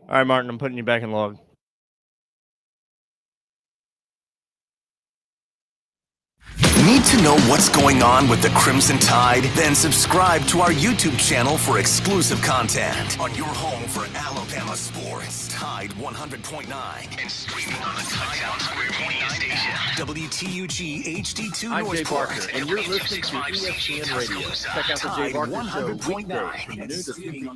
All right, Martin, I'm putting you back in log. Need to know what's going on with the Crimson Tide? Then subscribe to our YouTube channel for exclusive content on your home for Alabama sports. Tide 100.9 and streaming on the Touchdown Square media station. WTUG HD2 I'm Jay Northport. Barker, and you're listening to ESPN Radio. Check out the Jay Barker Show weekdays from noon to 3 p.m.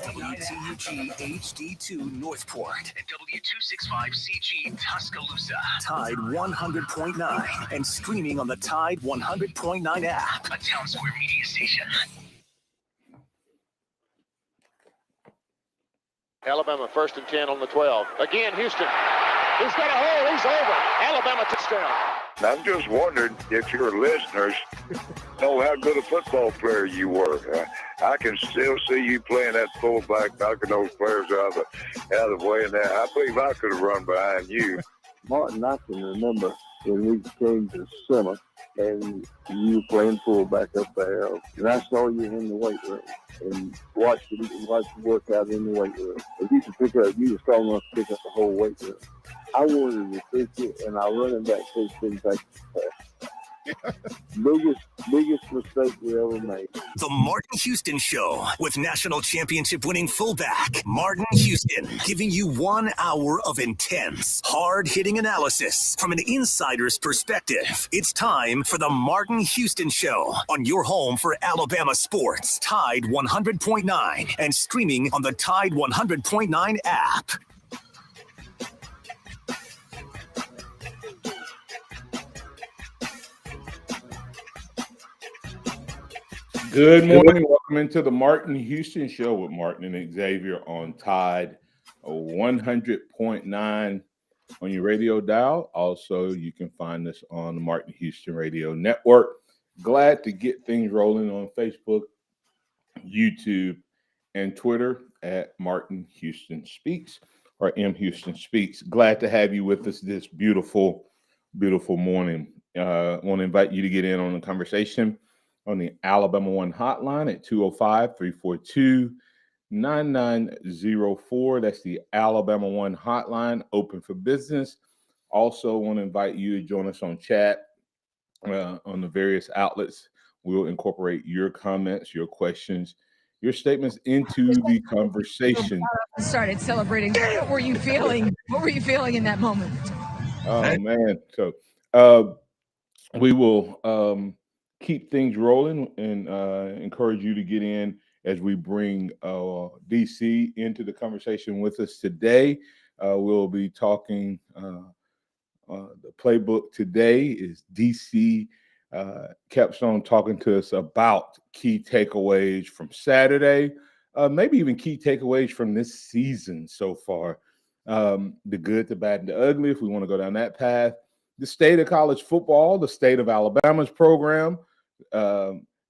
WTUG HD2 Northport and W265CG Tuscaloosa. Tide 100.9 and streaming on the Tide 100.9 app. A Town Square media station. Alabama 1st and 10 on the 12. Again, Houston. He's got a hole. He's over. Alabama touchdown. I'm just wondering if your listeners know how good a football player you were. I can still see you playing that fullback, knocking those players out of the way. And that I believe I could have run behind you. Martin, I can remember when we came to summer and you were playing fullback up there, and I saw you in the weight room and watched you work out in the weight room. If you were strong enough to pick up the whole weight room. I wanted to fix it, and our running back coach didn't take it. biggest mistake we ever made. The Martin Houston Show with national championship winning fullback Martin Houston, giving you 1 hour of intense, hard-hitting analysis from an insider's perspective. It's time for the Martin Houston Show on your home for Alabama sports. Tide 100.9 and streaming on the Tide 100.9 app. Good morning. Welcome into the Martin Houston Show with Martin and Xavier on Tide 100.9 on your radio dial. Also, you can find us on the Martin Houston Radio Network. Glad to get things rolling on Facebook, YouTube, and Twitter at Martin Houston Speaks or M Houston Speaks. Glad to have you with us this beautiful morning. I want to invite you to get in on the conversation on the Alabama One hotline at 205-342-9904. That's the Alabama One hotline, open for business. Also want to invite you to join us on chat on the various outlets. We'll incorporate your comments, your questions, your statements into the conversation. Started celebrating. What were you feeling? What were you feeling in that moment? Oh, man. So we will keep things rolling and encourage you to get in as we bring DC into the conversation with us today. We'll be talking the playbook today is DC Capstone talking to us about key takeaways from Saturday, maybe even key takeaways from this season so far. The good, the bad, and the ugly, if we want to go down that path. The state of college football, the state of Alabama's program.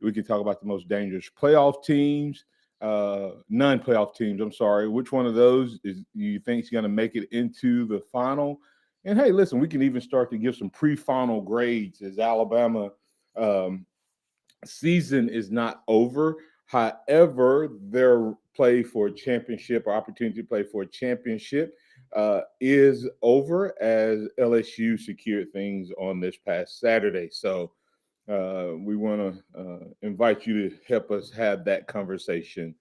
We can talk about the most dangerous playoff teams, non-playoff teams. I'm sorry. Which one of those you think is going to make it into the final? And hey, listen, we can even start to give some pre-final grades as Alabama season is not over. However, their play for a championship or opportunity to play for a championship is over as LSU secured things on this past Saturday. So we want to invite you to help us have that conversation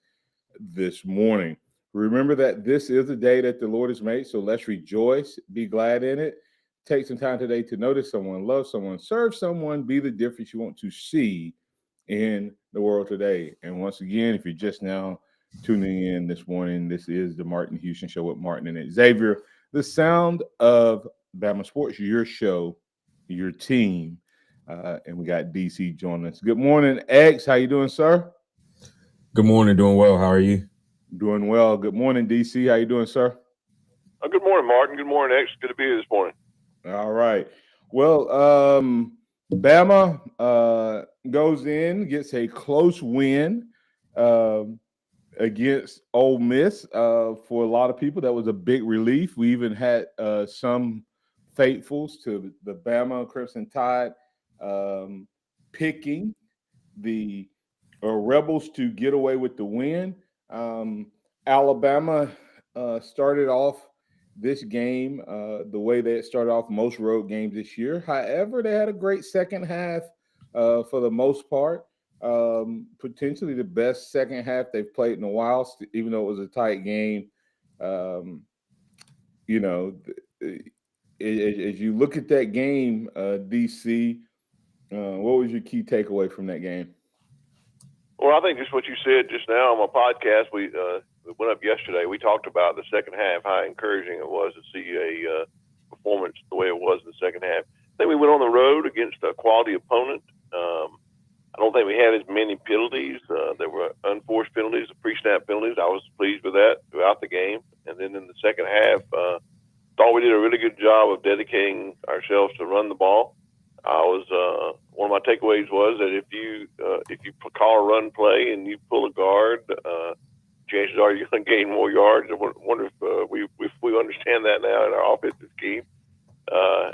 this morning. Remember that this is a day that the Lord has made, so let's rejoice, be glad in it. Take some time today to notice someone, love someone, serve someone, be the difference you want to see in the world today. And once again, if you're just now tuning in this morning, this is the Martin Houston Show with Martin and Xavier, the sound of Bama Sports, your show, your team. And we got DC joining us. Good morning, X. How you doing, sir? Good morning. Doing well. How are you? Doing well. Good morning, DC. How you doing, sir? Good morning, Martin. Good morning, X. Good to be here this morning. All right. Well, Bama goes in, gets a close win against Ole Miss. For a lot of people, that was a big relief. We even had some faithfuls to the Bama Crimson Tide picking the Rebels to get away with the win. Alabama started off this game the way they started off most road games this year. However, they had a great second half for the most part. Potentially the best second half they've played in a while, even though it was a tight game. Um, you know, as you look at that game, DC, what was your key takeaway from that game? Well, I think just what you said just now on my podcast, we went up yesterday. We talked about the second half, how encouraging it was to see a performance the way it was in the second half. I think we went on the road against a quality opponent. I don't think we had as many penalties. There were unforced penalties, pre-snap penalties. I was pleased with that throughout the game. And then in the second half, thought we did a really good job of dedicating ourselves to run the ball. I was one of my takeaways was that if you call a run play and you pull a guard, chances are you're going to gain more yards. I wonder if we understand that now in our offensive scheme.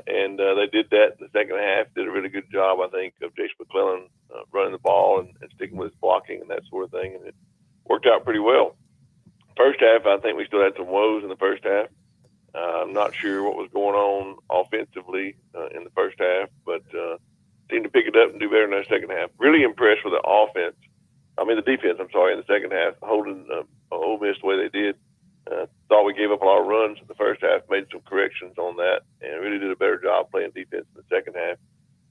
And they did that in the second half. Did a really good job, I think, of Jason McClellan running the ball and sticking with his blocking and that sort of thing, and it worked out pretty well. First half, I think we still had some woes in the first half. I'm not sure what was going on offensively in the first half, but seemed to pick it up and do better in the second half. Really impressed with the defense, I'm sorry, in the second half, holding Ole Miss the way they did. Thought we gave up a lot of runs in the first half, made some corrections on that, and really did a better job playing defense in the second half.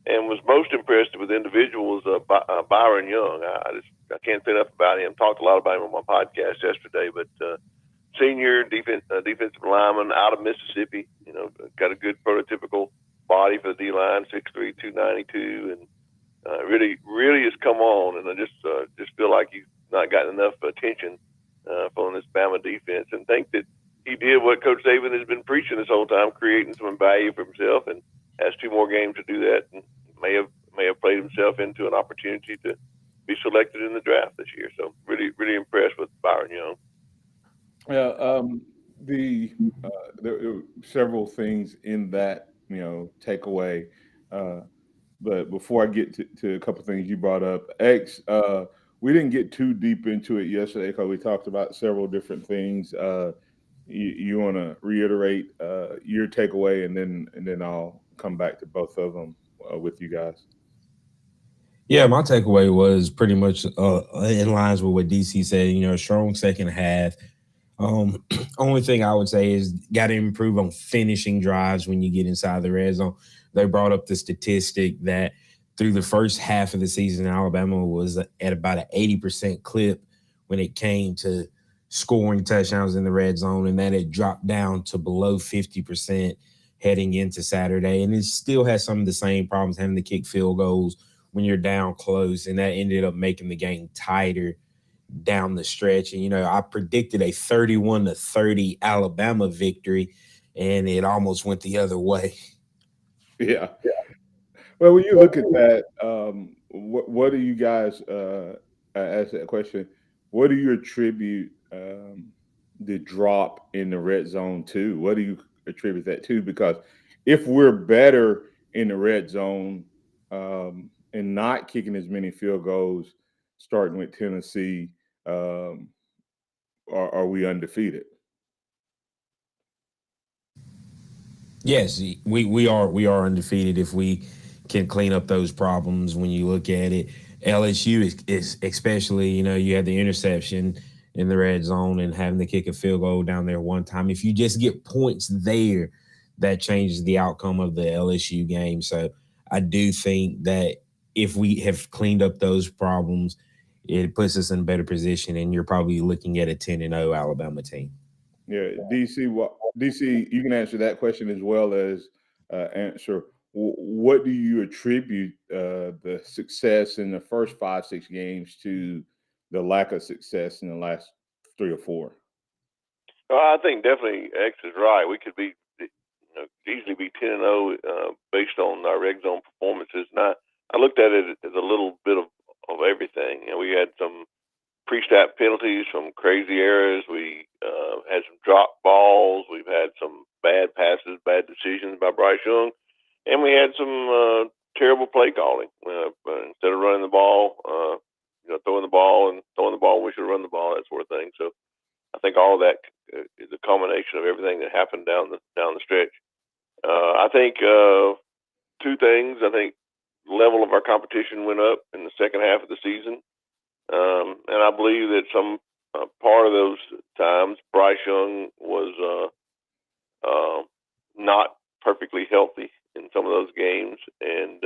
And was most impressed with individuals, Byron Young. I can't say enough about him. Talked a lot about him on my podcast yesterday, but senior defensive lineman out of Mississippi, got a good prototypical body for the D-line, 6'3", 292, and really has come on. And I just feel like he's not gotten enough attention from this Bama defense, and think that he did what Coach Saban has been preaching this whole time, creating some value for himself, and has 2 more games to do that, and may have played himself into an opportunity to be selected in the draft this year. So really impressed with Byron Young. Yeah, there were several things in that takeaway, but before I get to a couple things you brought up, we didn't get too deep into it yesterday because we talked about several different things. You want to reiterate your takeaway, and then I'll come back to both of them with you guys. Yeah, my takeaway was pretty much in lines with what DC said. Strong second half. Only thing I would say is got to improve on finishing drives when you get inside the red zone. They brought up the statistic that through the first half of the season, Alabama was at about an 80% clip when it came to scoring touchdowns in the red zone, and that had dropped down to below 50% heading into Saturday. And it still has some of the same problems, having to kick field goals when you're down close, and that ended up making the game tighter down the stretch. And, I predicted a 31-30 Alabama victory, and it almost went the other way. Yeah. Well, when you look at that, what do you guys ask that question? What do you attribute the drop in the red zone to? What do you attribute that to? Because if we're better in the red zone and not kicking as many field goals, starting with Tennessee, are we undefeated? Yes, we are undefeated if we can clean up those problems. When you look at it, LSU is especially, you had the interception in the red zone and having to kick a field goal down there one time. If you just get points there, that changes the outcome of the LSU game. So I do think that if we have cleaned up those problems, it puts us in a better position, and you're probably looking at a 10-0 Alabama team. Yeah, DC, you can answer that question as well as answer what do you attribute the success in the first 5-6 games to the lack of success in the last 3 or 4? Well, I think definitely X is right. We could be easily be 10-0 based on our red zone performances. And I looked at it as a little bit of everything. We had some pre-snap penalties from crazy errors. We had some drop balls. We've had some bad passes, bad decisions by Bryce Young, and we had some terrible play calling. Instead of running the ball, throwing the ball when we should run the ball, that sort of thing. So I think all that is a culmination of everything that happened down the stretch. I think two things. I think the level of our competition went up in the second half of the season, and I believe that some part of those times Bryce Young was not perfectly healthy in some of those games, and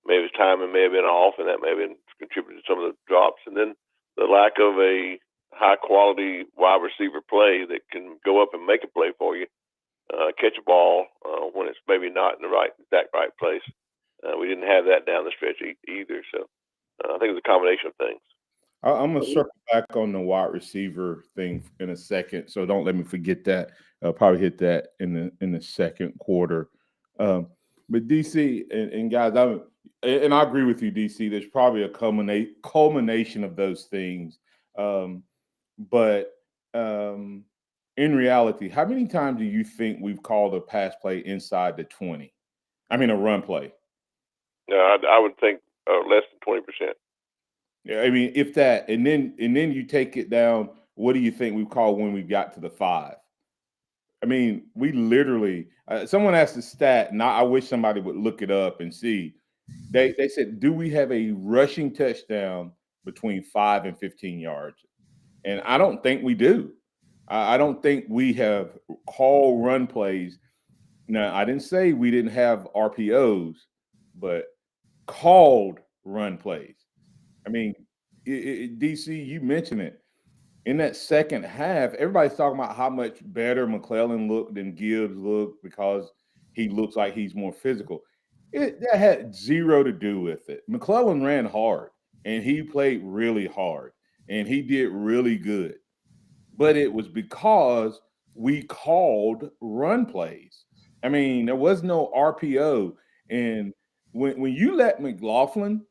maybe his timing may have been off, and that may have contributed to some of the drops. And then the lack of a high-quality wide receiver play that can go up and make a play for you, catch a ball when it's maybe not in the exact right place. We didn't have that down the stretch either. So I think it's a combination of things. I'm going to circle back on the wide receiver thing in a second, so don't let me forget that. I'll probably hit that in the second quarter. But DC and guys, I agree with you, DC. There's probably a culmination of those things. But in reality, how many times do you think we've called a pass play inside the 20? I mean, a run play. No, I would think less than 20%. Yeah, I mean, if that, and then you take it down. What do you think we call when we got to the 5? I mean, we literally. Someone asked the stat, and I wish somebody would look it up and see. They said, do we have a rushing touchdown between 5 and 15 yards? And I don't think we do. I don't think we have called run plays. Now, I didn't say we didn't have RPOs, but called run plays. I mean, DC, you mentioned it. In that second half, everybody's talking about how much better McClellan looked than Gibbs looked because he looks like he's more physical. That had zero to do with it. McClellan ran hard, and he played really hard, and he did really good. But it was because we called run plays. I mean, there was no RPO. And when you let McLaughlin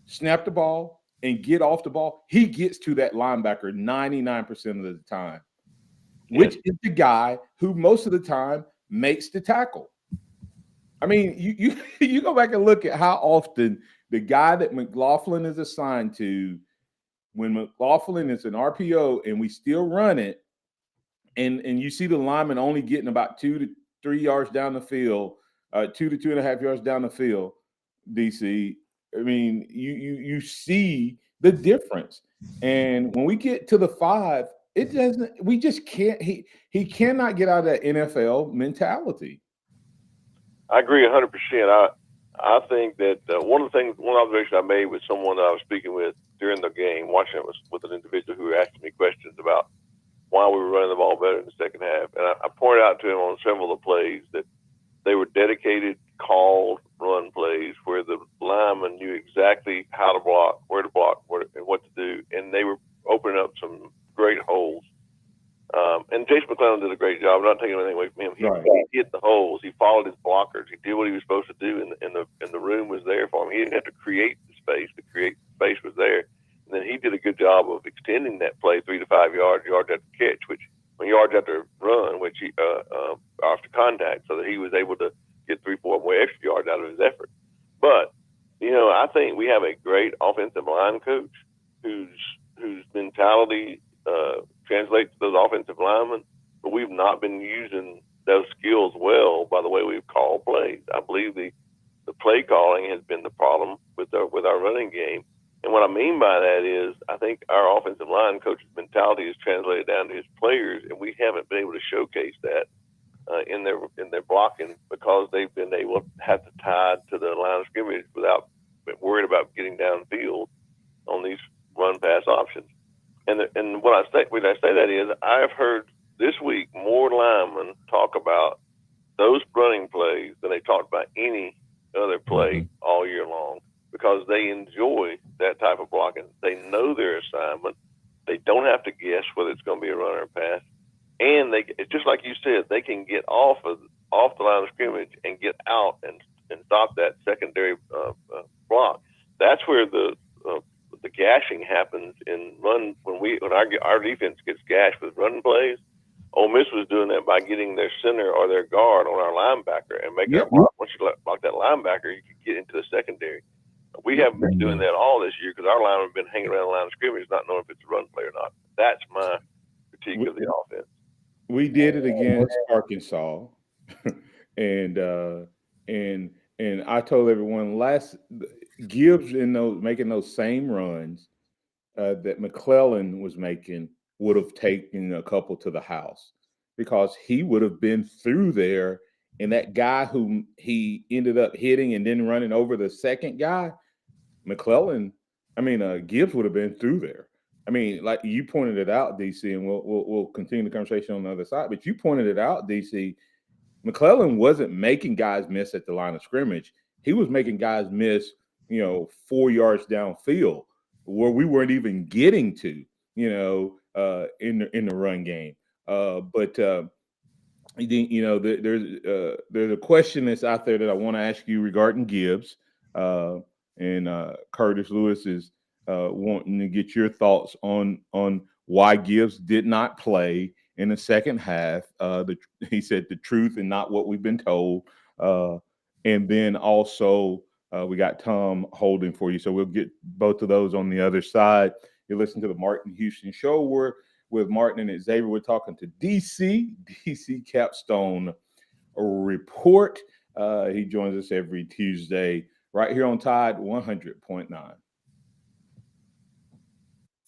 snap the ball and get off the ball, he gets to that linebacker 99% of the time, which is the guy who most of the time makes the tackle. I mean, you go back and look at how often the guy that McLaughlin is assigned to, when McLaughlin is an RPO and we still run it, and you see the lineman only getting about 2 to 3 yards down the field, 2 to 2.5 yards down the field, DC. I mean, you see the difference. And when we get to the 5, it doesn't. We just can't. He cannot get out of that NFL mentality. I agree 100%. I think that one observation I made with someone that I was speaking with during the game, watching it, was with an individual who asked me questions about why we were running the ball better in the second half. And I pointed out to him on several of the plays that they were dedicated, called run plays where the lineman knew exactly how to block, where to block, and what to do. And they were opening up some great holes. And Jason McClellan did a great job. I'm not taking anything away from him. He hit the holes. He followed his blockers. He did what he was supposed to do, and the room was there for him. He didn't have to create the space. The space was there. And then he did a good job of extending that play 3 to 5 yards after catch, yards after run, after contact, so that he was able to get 3-4 more extra yards out of his effort. But I think we have a great offensive line coach whose mentality translates to those offensive linemen, but we've not been using those skills well by the way we've called plays. I believe the play calling has been the problem with our running game. And what I mean by that is I think our offensive line coach's mentality is translated down to his players, and we haven't been able to showcase that in their blocking because they've been able to have to tie to the line of scrimmage without worried about getting downfield on these run pass options. And when I say that is, I've heard this week more linemen talk about those running plays than they talked about any other play all year long, because they enjoy that type of blocking. They know their assignment. They don't have to guess whether it's going to be a run or a pass. And just like you said, they can get off the line of scrimmage and get out and stop that secondary block. That's where the gashing happens in run when our defense gets gashed with run plays. Ole Miss was doing that by getting their center or their guard on our linebacker and making a block. Once you block that linebacker, you can get into the secondary. We haven't been doing that all this year because our linemen have been hanging around the line of scrimmage not knowing if it's a run play or not. That's my critique of the offense. We did it against Arkansas, and I told everyone Gibbs making those same runs that McClellan was making would have taken a couple to the house, because he would have been through there, and that guy who he ended up hitting and then running over the second guy, Gibbs would have been through there. I mean, like you pointed it out, DC, and we'll continue the conversation on the other side. But you pointed it out, DC. McClellan wasn't making guys miss at the line of scrimmage. He was making guys miss, 4 yards downfield where we weren't even getting to, in the run game. But there's a question that's out there that I want to ask you regarding Gibbs, and Curtis Lewis is wanting to get your thoughts on why Gibbs did not play in the second half. He said the truth and not what we've been told. And then also we got Tom holding for you. So we'll get both of those on the other side. You listen to the Martin Houston Show. We're with Martin and Xavier. We're talking to DC Capstone Report. He joins us every Tuesday right here on Tide 100.9.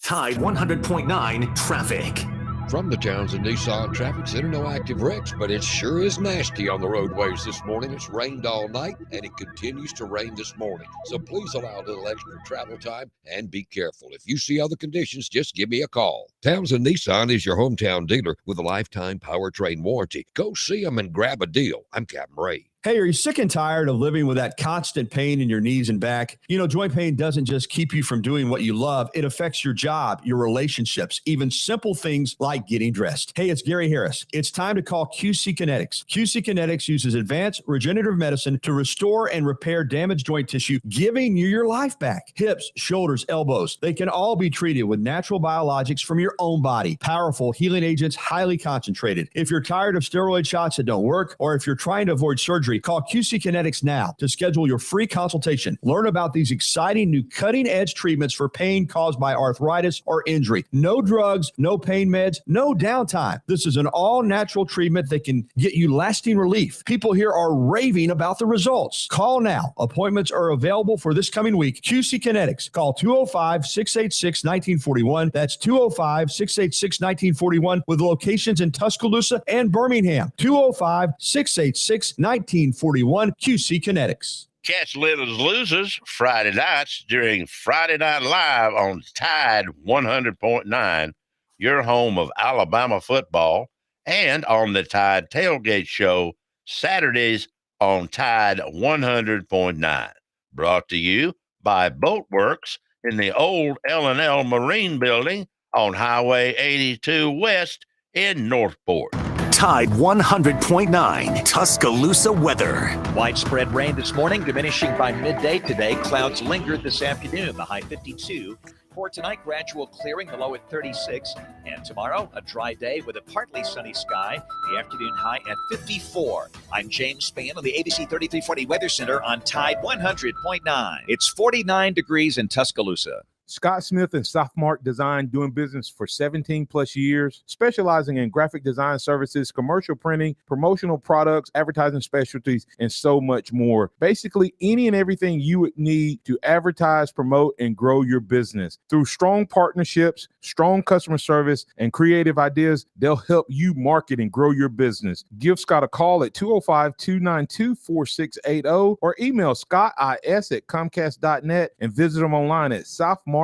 Tide 100.9 traffic. From the Townsend Nissan Traffic Center, no active wrecks, but it sure is nasty on the roadways this morning. It's rained all night, and it continues to rain this morning. So please allow a little extra travel time and be careful. If you see other conditions, just give me a call. Townsend Nissan is your hometown dealer with a lifetime powertrain warranty. Go see them and grab a deal. I'm Captain Ray. Hey, are you sick and tired of living with that constant pain in your knees and back? Joint pain doesn't just keep you from doing what you love. It affects your job, your relationships, even simple things like getting dressed. Hey, it's Gary Harris. It's time to call QC Kinetics. QC Kinetics uses advanced regenerative medicine to restore and repair damaged joint tissue, giving you your life back. Hips, shoulders, elbows, they can all be treated with natural biologics from your own body. Powerful healing agents, highly concentrated. If you're tired of steroid shots that don't work, or if you're trying to avoid surgery, call QC Kinetics now to schedule your free consultation. Learn about these exciting new cutting-edge treatments for pain caused by arthritis or injury. No drugs, no pain meds, no downtime. This is an all-natural treatment that can get you lasting relief. People here are raving about the results. Call now. Appointments are available for this coming week. QC Kinetics. Call 205-686-1941. That's 205-686-1941 with locations in Tuscaloosa and Birmingham. 205-686-1941. QC Kinetics. Catch Littlest Losers Friday nights during Friday Night Live on Tide 100.9, your home of Alabama football, and on the Tide Tailgate Show Saturdays on Tide 100.9. Brought to you by Boatworks in the old L&L Marine Building on Highway 82 West in Northport. Tide 100.9 Tuscaloosa weather. Widespread rain this morning, diminishing by midday today. Clouds lingered this afternoon, the high 52. For tonight, gradual clearing, the low at 36. And tomorrow, a dry day with a partly sunny sky, the afternoon high at 54. I'm James Spann on the ABC 3340 Weather Center on Tide 100.9. It's 49 degrees in Tuscaloosa. Scott Smith and Softmark Design, doing business for 17 plus years, specializing in graphic design services, commercial printing, promotional products, advertising specialties, and so much more. Basically, any and everything you would need to advertise, promote, and grow your business. Through strong partnerships, strong customer service, and creative ideas, they'll help you market and grow your business. Give Scott a call at 205-292-4680 or email scottis@comcast.net and visit him online at softmarkdesign.com.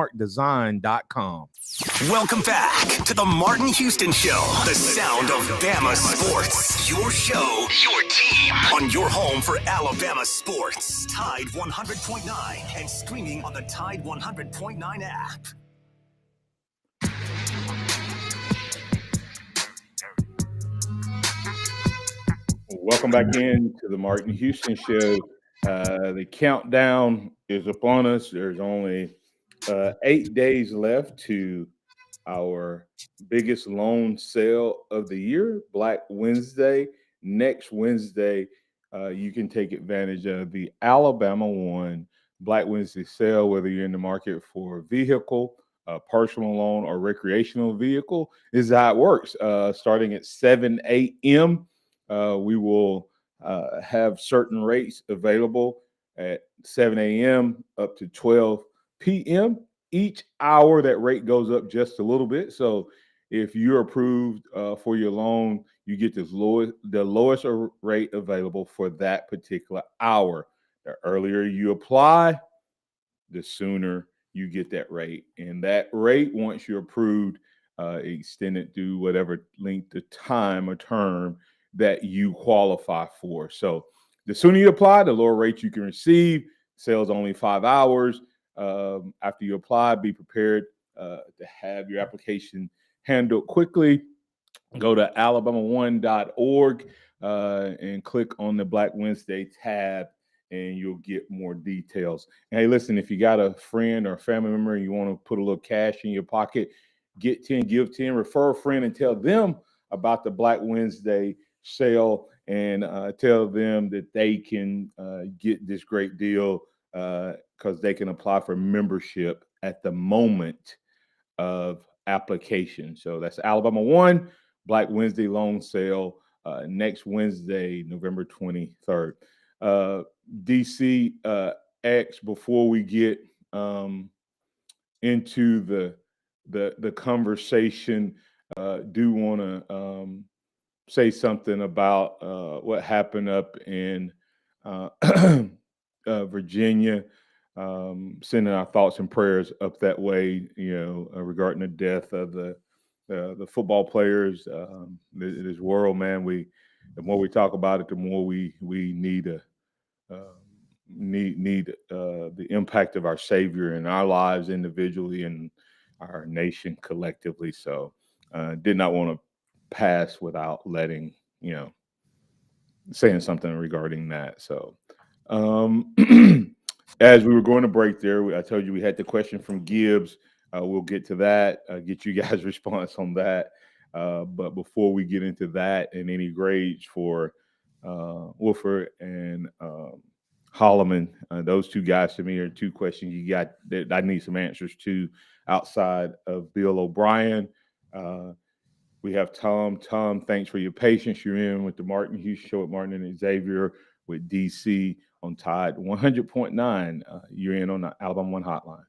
Welcome back to the Martin Houston Show, the sound of Bama sports. Your show, your team, on your home for Alabama sports. Tide 100.9 and streaming on the Tide 100.9 app. Welcome back in to the Martin Houston Show. The countdown is upon us. There's only 8 days left to our biggest loan sale of the year, Black Wednesday. Next Wednesday, you can take advantage of the Alabama One Black Wednesday sale, whether you're in the market for a vehicle a personal loan or recreational vehicle, this is how it works. Starting at 7 a.m., we will have certain rates available at 7 a.m. up to 12 p.m. Each hour, that rate goes up just a little bit. So if you're approved for your loan, you get the lowest rate available for that particular hour. The earlier you apply, the sooner you get that rate. And that rate, once you're approved, extended through whatever length of time or term that you qualify for. So the sooner you apply, the lower rate you can receive. Sales only 5 hours. After you apply, be prepared to have your application handled quickly. Go to alabama1.org and click on the Black Wednesday tab, and you'll get more details. And hey, listen, if you got a friend or a family member and you want to put a little cash in your pocket, get 10, give 10, refer a friend and tell them about the Black Wednesday sale, and tell them that they can get this great deal because they can apply for membership at the moment of application. So that's Alabama One Black Wednesday loan sale next Wednesday, November 23rd. DC X, before we get into the conversation, do want to say something about what happened up in Virginia. Sending our thoughts and prayers up that way, regarding the death of the football players. This world, man, the more we talk about it, the more we need the impact of our Savior in our lives individually and our nation collectively. So, did not want to pass without letting saying something regarding that. So, as we were going to break there, I told you we had the question from Gibbs. We'll get to that, get you guys' response on that. But before we get into that and any grades for Wolford and Holloman, those two guys to me are two questions you got that I need some answers to outside of Bill O'Brien. We have Tom. Tom, thanks for your patience. You're in with the Martin Hughes Show at Martin and Xavier with DC on Tide 100.9. You're in on the Alabama One Hotline.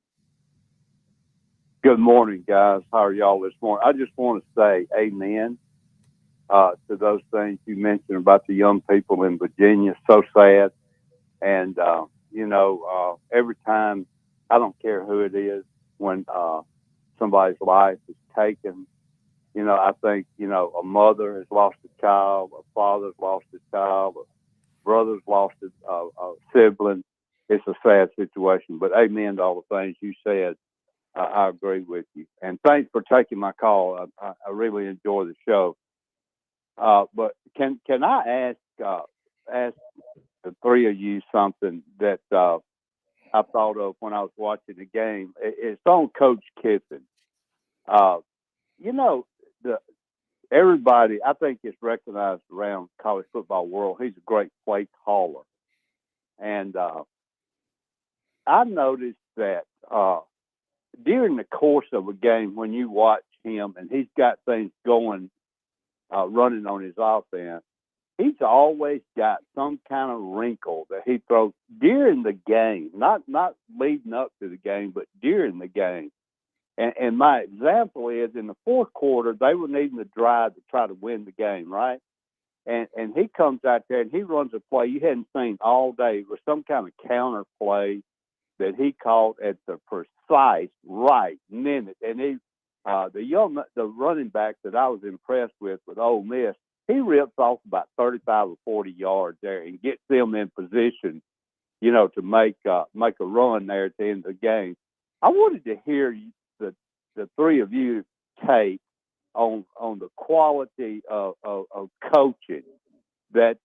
Good morning, guys. How are y'all this morning? I just want to say amen to those things you mentioned about the young people in Virginia. So sad. And, every time, I don't care who it is, when somebody's life is taken, I think, a mother has lost a child, a father's lost a child, a brother's lost a sibling. It's a sad situation. But amen to all the things you said. I agree with you. And thanks for taking my call. I really enjoy the show. But can I ask the three of you something that I thought of when I was watching the game? It's on Coach Kiffin. Everybody, I think, is recognized around college football world. He's a great play caller. And I noticed that during the course of a game, when you watch him and he's got things going, running on his offense, he's always got some kind of wrinkle that he throws during the game, not leading up to the game, but during the game. And my example is in the fourth quarter, they were needing a drive to try to win the game, right? And he comes out there and he runs a play you hadn't seen all day. It was some kind of counter play that he called at the precise right minute. And the running back that I was impressed with Ole Miss, he rips off about 35 or 40 yards there and gets them in position, to make a run there at the end of the game. I wanted to hear the three of you take on the quality of coaching that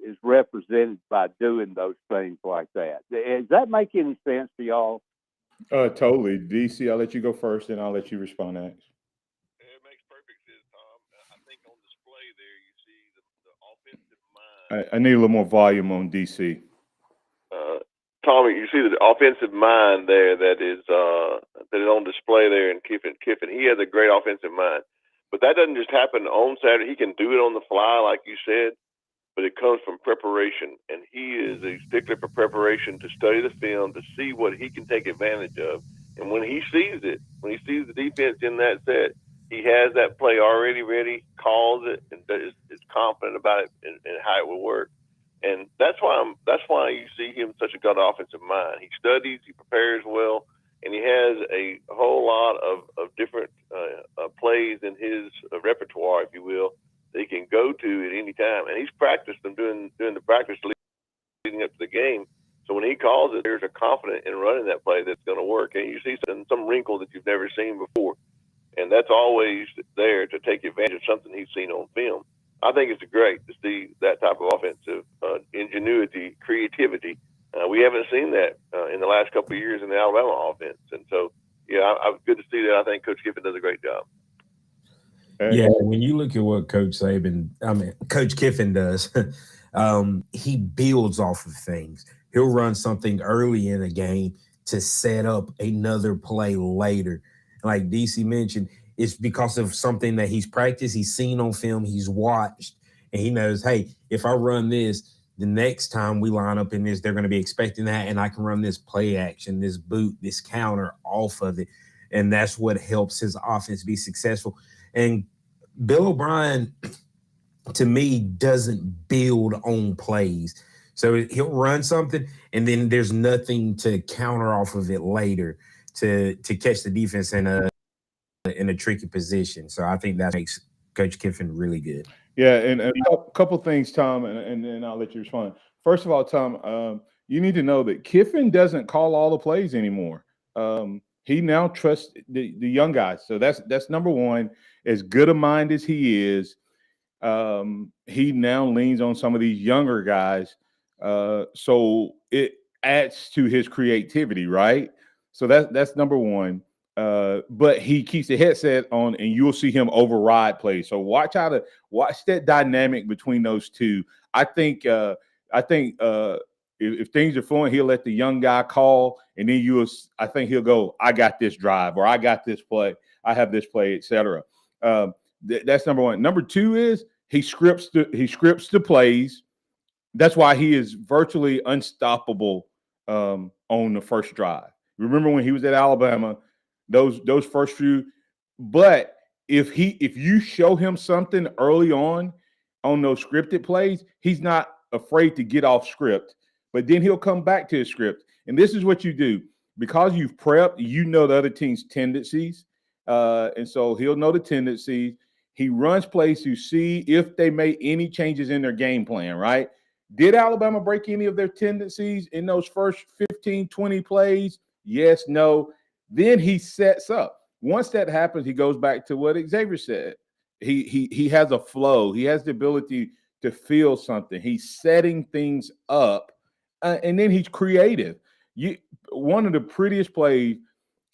is represented by doing those things like that. Does that make any sense to y'all? Totally. DC, I'll let you go first, and I'll let you respond next. It makes perfect sense, Tom. I think on display there you see the offensive mind. I need a little more volume on DC. Tommy, you see the offensive mind there that is on display there in Kiffin. He has a great offensive mind, but that doesn't just happen on Saturday. He can do it on the fly, like you said, but it comes from preparation, and he is a stickler for preparation, to study the film, to see what he can take advantage of. And when he sees it, when he sees the defense in that set, he has that play already ready, calls it, and is confident about it and how it will work. And that's why you see him such a good offensive mind. He studies, he prepares well, and he has a whole lot of different plays in his repertoire, if you will, that he can go to at any time. And he's practiced them during the practice leading up to the game. So when he calls it, there's a confidence in running that play that's going to work. And you see some wrinkle that you've never seen before. And that's always there to take advantage of something he's seen on film. I think it's great to see that type of offensive ingenuity, creativity. We haven't seen that in the last couple of years in the Alabama offense. And so, yeah, I'm good to see that. I think Coach Kiffin does a great job. Yeah, when you look at what Coach Kiffin does, he builds off of things. He'll run something early in a game to set up another play later. Like DC mentioned, it's because of something that he's practiced, he's seen on film, he's watched, and he knows, hey, if I run this, the next time we line up in this, they're going to be expecting that, and I can run this play action, this boot, this counter off of it. And that's what helps his offense be successful. And Bill O'Brien, to me, doesn't build on plays. So he'll run something, and then there's nothing to counter off of it later to catch the defense in a tricky position. So I think that makes Coach Kiffin really good. Yeah, and a couple things, Tom, and then I'll let you respond. First of all, Tom, you need to know that Kiffin doesn't call all the plays anymore. He now trusts the young guys. So that's number one. As good a mind as he is, he now leans on some of these younger guys. So it adds to his creativity, right? So that's number one. But he keeps the headset on, and you'll see him override plays. So watch that dynamic between those two. I think if things are flowing, he'll let the young guy call, and then I think he'll go, I got this drive, or I got this play, I have this play, etc. That's number one. Number two is he scripts the plays. That's why he is virtually unstoppable on the first drive. Remember when he was at Alabama, those first few. But if you show him something early on those scripted plays, he's not afraid to get off script. But then he'll come back to his script. And this is what you do. Because you've prepped, you know the other team's tendencies. And so he'll know the tendencies. He runs plays to see if they made any changes in their game plan, right? Did Alabama break any of their tendencies in those first 15, 20 plays? Yes, no. Then he sets up. Once that happens, he goes back to what Xavier said. He has a flow. He has the ability to feel something. He's setting things up, and then he's creative. One of the prettiest plays,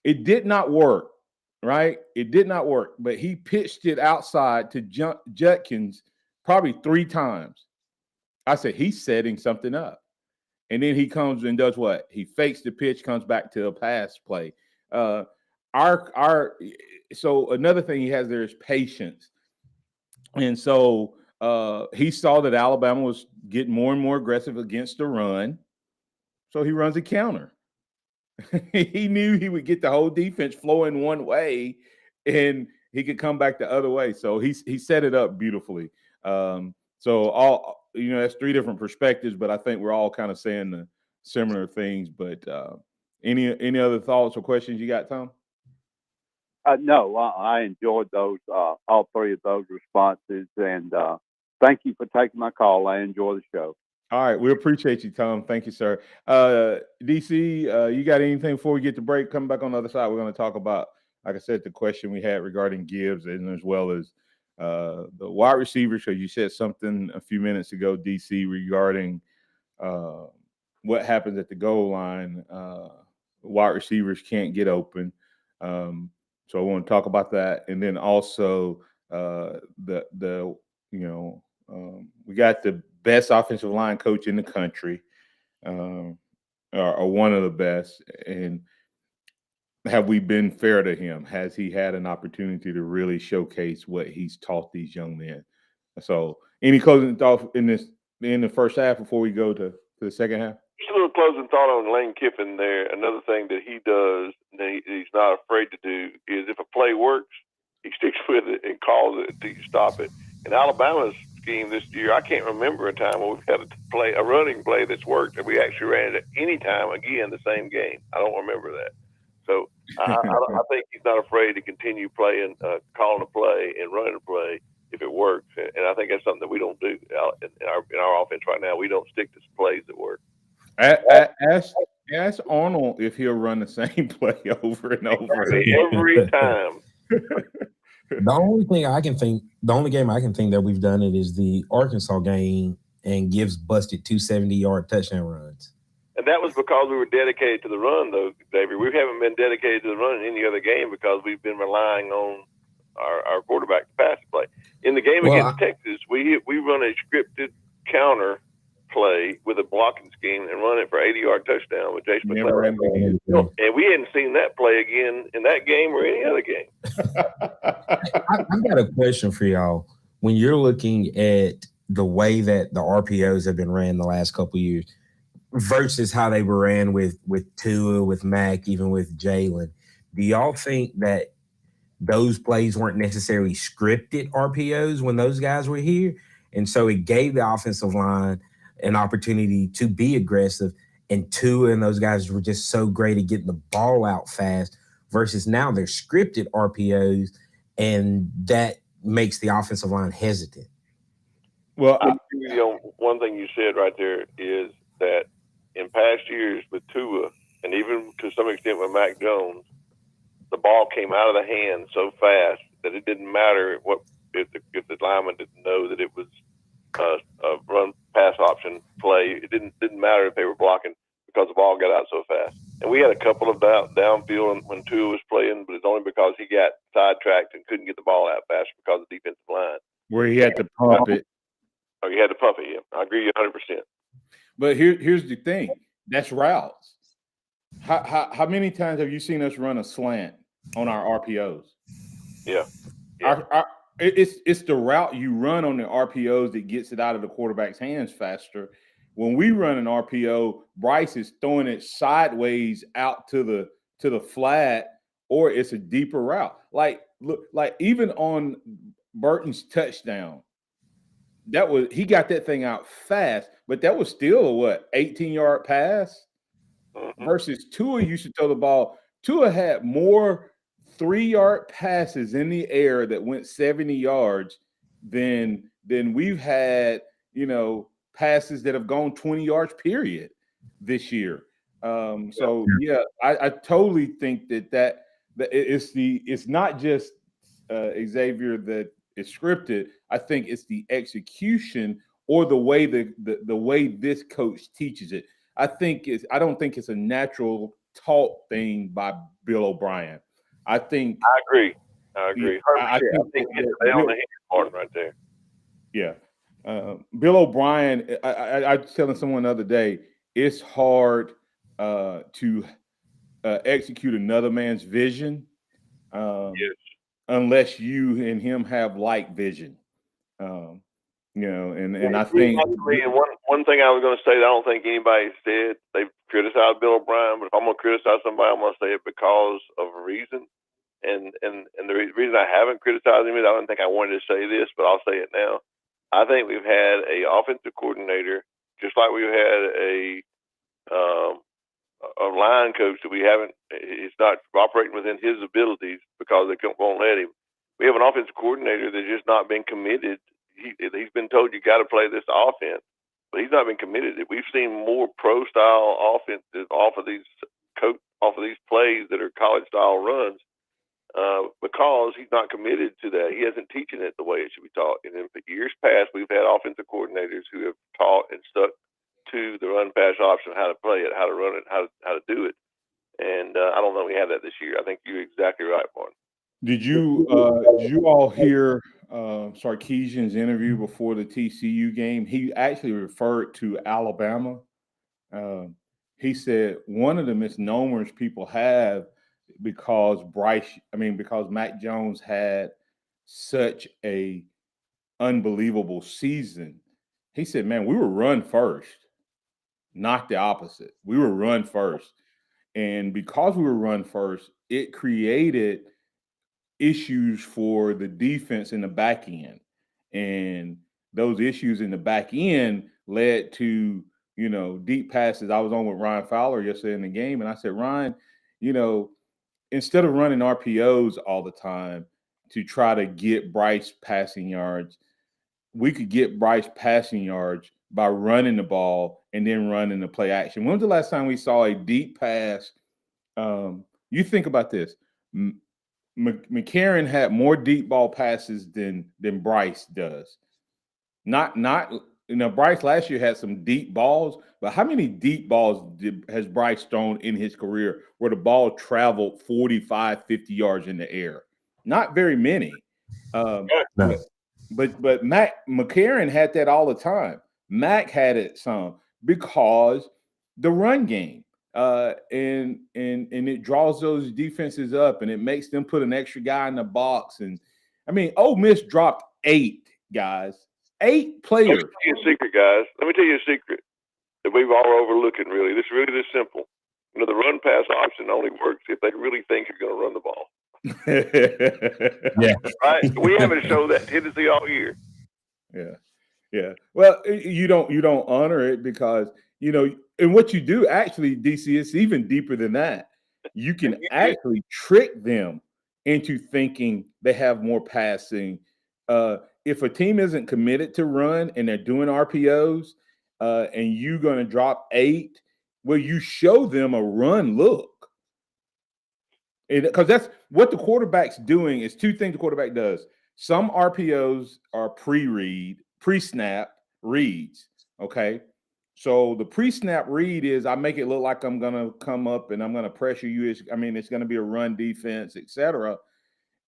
it did not work, right? It did not work, but he pitched it outside to Judkins probably 3 times. I said, he's setting something up. And then he comes and does what? He fakes the pitch, comes back to a pass play. So another thing he has there is patience. And so he saw that Alabama was getting more and more aggressive against the run. So he runs a counter. He knew he would get the whole defense flowing one way, and he could come back the other way. So he set it up beautifully. So all that's 3 different perspectives, but I think we're all kind of saying the similar things. But any other thoughts or questions you got, Tom? No, I enjoyed those, all 3 of those responses, and thank you for taking my call. I enjoy the show. All right, we appreciate you, Tom. Thank you, sir. DC, you got anything before we get to break? Coming back on the other side, we're going to talk about, like I said, the question we had regarding Gibbs, and as well as the wide receivers. So you said something a few minutes ago, DC, regarding what happens at the goal line. Wide receivers can't get open. So I want to talk about that, and then also we got the best offensive line coach in the country, or one of the best. And have we been fair to him? Has he had an opportunity to really showcase what he's taught these young men? So, any closing thoughts in the first half before we go to the second half? Just a little closing thought on Lane Kiffin there. Another thing that he does, and he's not afraid to do, is if a play works, he sticks with it and calls it until you stop it. In Alabama's scheme this year, I can't remember a time where we've had a running play that's worked and we actually ran it any time again the same game. I don't remember that. So I think he's not afraid to continue playing, calling a play and running a play if it works. And I think that's something that we don't do in our offense right now. We don't stick to plays that work. Ask Arnold if he'll run the same play over and over every time. The only game I can think that we've done it is the Arkansas game, and Gibbs busted 2 70-yard touchdown runs. And that was because we were dedicated to the run, though, Xavier. We haven't been dedicated to the run in any other game because we've been relying on our quarterback to pass the play. In the game against Texas, we run a scripted counter play with a blocking scheme and run it for 80-yard touchdown with Jason McClellan. And we hadn't seen that play again in that game or any other game. I've got a question for y'all. When you're looking at the way that the RPOs have been ran the last couple of years versus how they were ran with Tua, with Mac, even with Jalen, do y'all think that those plays weren't necessarily scripted RPOs when those guys were here? And so it gave the offensive line an opportunity to be aggressive, and Tua and those guys were just so great at getting the ball out fast versus now they're scripted RPOs, and that makes the offensive line hesitant. Well, I agree with you on one thing you said right there is that in past years with Tua, and even to some extent with Mac Jones, the ball came out of the hand so fast that it didn't matter if the lineman didn't know that it was a run pass option play. It didn't matter if they were blocking because the ball got out so fast. And we had a couple of downfield when Tua was playing, but it's only because he got sidetracked and couldn't get the ball out fast because of the defensive line. Where he had to pump it. Oh, he had to pump it, yeah. I agree 100%. But here's the thing. That's routes. How many times have you seen us run a slant on our RPOs? Yeah. It's the route you run on the RPOs that gets it out of the quarterback's hands faster. When we run an RPO, Bryce is throwing it sideways out to the flat, or it's a deeper route. Like even on Burton's touchdown, he got that thing out fast, but that was still a 18-yard pass versus Tua used to throw the ball. Tua had more 3-yard passes in the air that went 70 yards than we've had, passes that have gone 20 yards period this year. I totally think that it's not just Xavier that is scripted. I think it's the execution or the way the way this coach teaches it. I don't think it's a natural taught thing by Bill O'Brien. I agree. I think it's on the hand part right there. Yeah. Bill O'Brien, I was telling someone the other day, it's hard to execute another man's vision unless you and him have like vision. And I think one thing I was going to say that I don't think anybody said, they've criticized Bill O'Brien, but if I'm going to criticize somebody, I'm going to say it because of a reason. And the reason I haven't criticized him is I don't think I wanted to say this, but I'll say it now. I think we've had a offensive coordinator, just like we've had a line coach that we haven't. It's not operating within his abilities because they won't let him. We have an offensive coordinator that's just not been committed. He's been told you got to play this offense, but he's not been committed. We've seen more pro-style offenses off of these plays that are college-style runs. Because he's not committed to that. He isn't teaching it the way it should be taught. And in years past, we've had offensive coordinators who have taught and stuck to the run-pass option, how to play it, how to run it, how to do it. And I don't know if we have that this year. I think you're exactly right, Martin. Did you all hear Sarkisian's interview before the TCU game? He actually referred to Alabama. he said one of the misnomers people have because Mac Jones had such a unbelievable season. He said, man, we were run first, not the opposite. We were run first. And because we were run first, it created issues for the defense in the back end. And those issues in the back end led to, deep passes. I was on with Ryan Fowler yesterday in the game, and I said, Ryan, instead of running RPOs all the time to try to get Bryce passing yards, we could get Bryce passing yards by running the ball and then running the play action. When was the last time we saw a deep pass? You think about this. McCarron had more deep ball passes than Bryce does. Bryce last year had some deep balls, but how many deep balls has Bryce thrown in his career where the ball traveled 45, 50 yards in the air? Not very many. No. But McCarron had that all the time. Mac had it some because the run game. And it draws those defenses up and it makes them put an extra guy in the box. And Ole Miss dropped 8 guys, 8 players. Let me tell you a secret, guys. Let me tell you a secret that we've all overlooking. Really, this is really this simple. The run pass option only works if they really think you're going to run the ball. Yeah, right. We haven't shown that tendency all year. Yeah. Well, you don't honor it because and what you do actually, DC, is even deeper than that. You can actually trick them into thinking they have more passing. If a team isn't committed to run and they're doing RPOs, and you're going to drop 8, well, you show them a run look. Because that's what the quarterback's doing is 2 things the quarterback does. Some RPOs are pre-snap reads, okay? So the pre-snap read is I make it look like I'm going to come up and I'm going to pressure you. It's going to be a run defense, etc.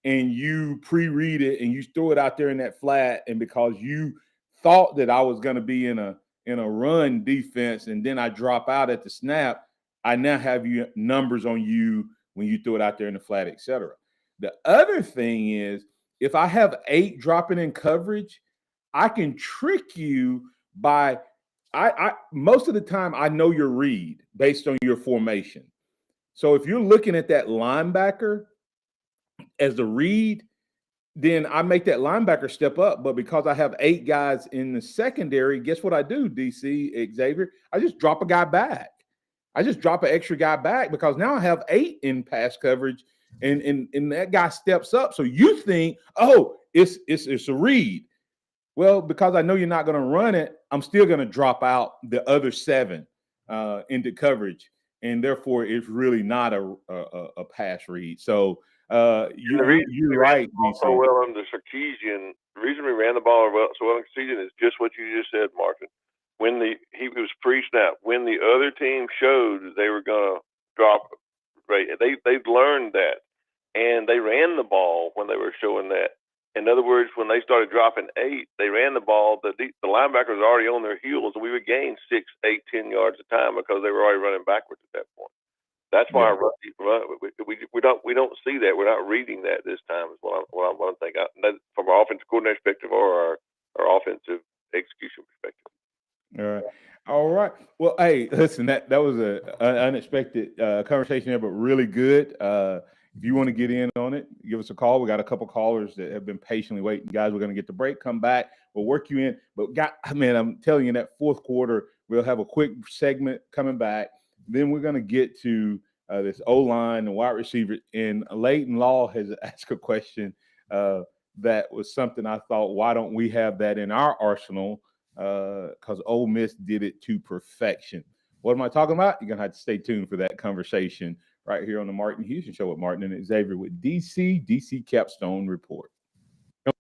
And you pre-read it and you throw it out there in that flat. And because you thought that I was going to be in a run defense and then I drop out at the snap, I now have numbers on you when you throw it out there in the flat, etc. The other thing is if I have 8 dropping in coverage, I can trick you by I most of the time I know your read based on your formation. So if you're looking at that linebacker as the read, then I make that linebacker step up. But because I have 8 guys in the secondary, guess what I do, DC, Xavier? I just drop a guy back. I just drop an extra guy back because now I have 8 in pass coverage, and that guy steps up. So you think, oh, it's a read. Well, because I know you're not going to run it, I'm still going to drop out the other 7 into coverage, and therefore it's really not a pass read. So you're right, DC. So well under Sarkisian, the reason we ran the ball so well in Sarkisian is just what you just said, Martin. When he was pre-snap, when the other team showed that they were going to drop, right? They've learned that, and they ran the ball when they were showing that. In other words, when they started dropping 8, they ran the ball. The linebackers were already on their heels, and we would gain 6, 8, 10 yards a time because they were already running backwards at that point. That's why we don't see that. We're not reading that this time. Is what I think from our offensive coordinator perspective or our offensive execution perspective. All right. Well, hey, listen, that was an unexpected conversation there, but really good. If you want to get in on it, give us a call. We got a couple callers that have been patiently waiting. Guys, we're going to get the break, come back. We'll work you in. But, I'm telling you, in that fourth quarter, we'll have a quick segment coming back. Then we're going to get to this O-line and wide receiver. And Leighton Law has asked a question that was something I thought, why don't we have that in our arsenal? Because Ole Miss did it to perfection. What am I talking about? You're going to have to stay tuned for that conversation right here on the Martin Houston Show with Martin and Xavier with DC Capstone Report.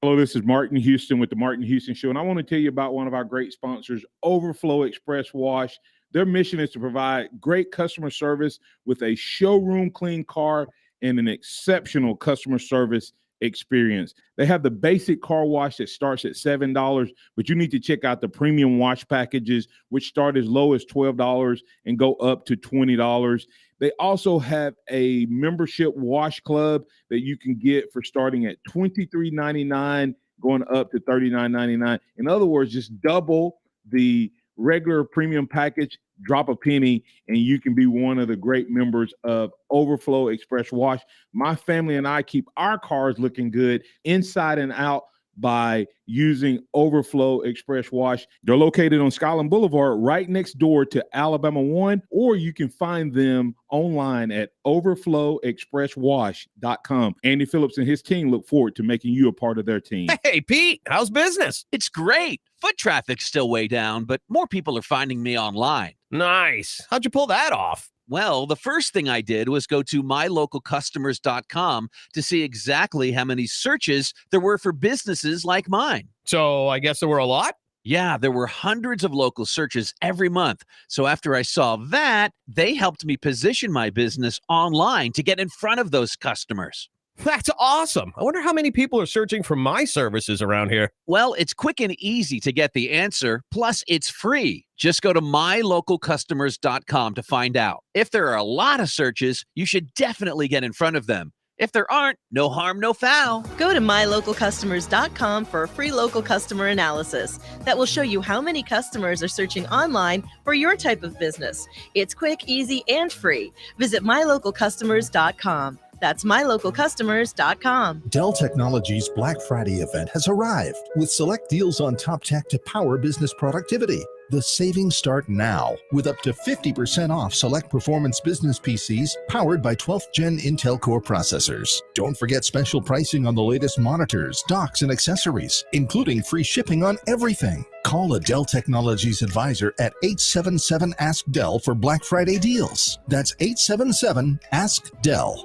Hello, this is Martin Houston with the Martin Houston Show, and I want to tell you about one of our great sponsors, Overflow Express Wash. Their mission is to provide great customer service with a showroom clean car and an exceptional customer service experience. They have the basic car wash that starts at $7, but you need to check out the premium wash packages, which start as low as $12 and go up to $20. They also have a membership wash club that you can get for starting at $23.99, going up to $39.99. In other words, just double the regular premium package, drop a penny, and you can be one of the great members of Overflow Express Wash. My family and I keep our cars looking good inside and out by using Overflow Express Wash. They're located on Skyland Boulevard right next door to Alabama 1, or you can find them online at overflowexpresswash.com. Andy Phillips and his team look forward to making you a part of their team. Hey, Pete, how's business? It's great. Foot traffic's still way down, but more people are finding me online. Nice. How'd you pull that off? Well, the first thing I did was go to mylocalcustomers.com to see exactly how many searches there were for businesses like mine. So I guess there were a lot? Yeah, there were hundreds of local searches every month. So after I saw that, they helped me position my business online to get in front of those customers. That's awesome. I wonder how many people are searching for my services around here. Well, it's quick and easy to get the answer. Plus, it's free. Just go to mylocalcustomers.com to find out. If there are a lot of searches, you should definitely get in front of them. If there aren't, no harm, no foul. Go to mylocalcustomers.com for a free local customer analysis that will show you how many customers are searching online for your type of business. It's quick, easy, and free. Visit mylocalcustomers.com. That's mylocalcustomers.com. Dell Technologies' Black Friday event has arrived with select deals on top tech to power business productivity. The savings start now with up to 50% off select performance business PCs powered by 12th Gen Intel Core processors. Don't forget special pricing on the latest monitors, docks, and accessories, including free shipping on everything. Call a Dell Technologies advisor at 877-ASK-DELL for Black Friday deals. That's 877-ASK-DELL.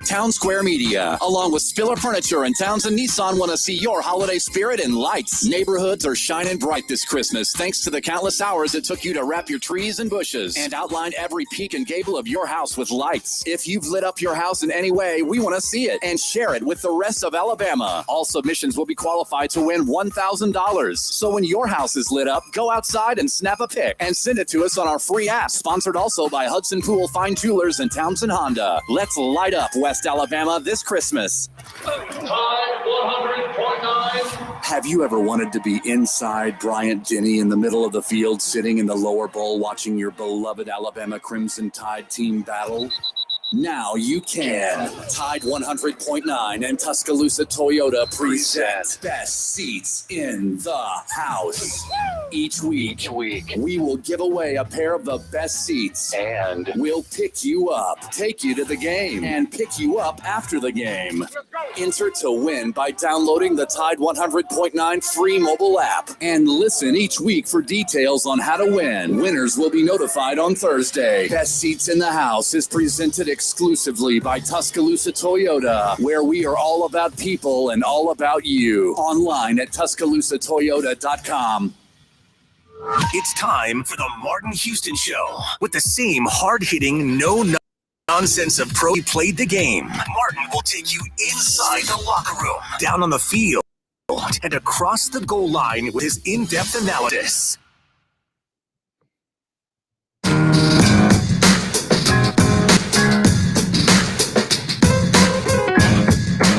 Town Square Media, along with Spiller Furniture and Townsend Nissan, want to see your holiday spirit in lights. Neighborhoods are shining bright this Christmas thanks to the countless hours it took you to wrap your trees and bushes and outline every peak and gable of your house with lights. If you've lit up your house in any way, we want to see it and share it with the rest of Alabama. All submissions will be qualified to win $1,000. So when your house is lit up, go outside and snap a pic and send it to us on our free app, sponsored also by Hudson Pool Fine Jewelers and Townsend Honda. Let's light up West Alabama this Christmas. Tide 100.9. Have you ever wanted to be inside Bryant-Denny in the middle of the field, sitting in the lower bowl, watching your beloved Alabama Crimson Tide team battle? Now you can. Tide 100.9 and Tuscaloosa Toyota present Best Seats in the House. Each week, we will give away a pair of the best seats, and we'll pick you up, take you to the game, and pick you up after the game. Enter to win by downloading the Tide 100.9 free mobile app and listen each week for details on how to win. Winners will be notified on Thursday. Best Seats in the House is presented exclusively by Tuscaloosa Toyota, where we are all about people and all about you. Online at TuscaloosaToyota.com. It's time for the Martin Houston Show with the same hard-hitting, no-nonsense approach. He played the game. Martin will take you inside the locker room, down on the field, and across the goal line with his in-depth analysis.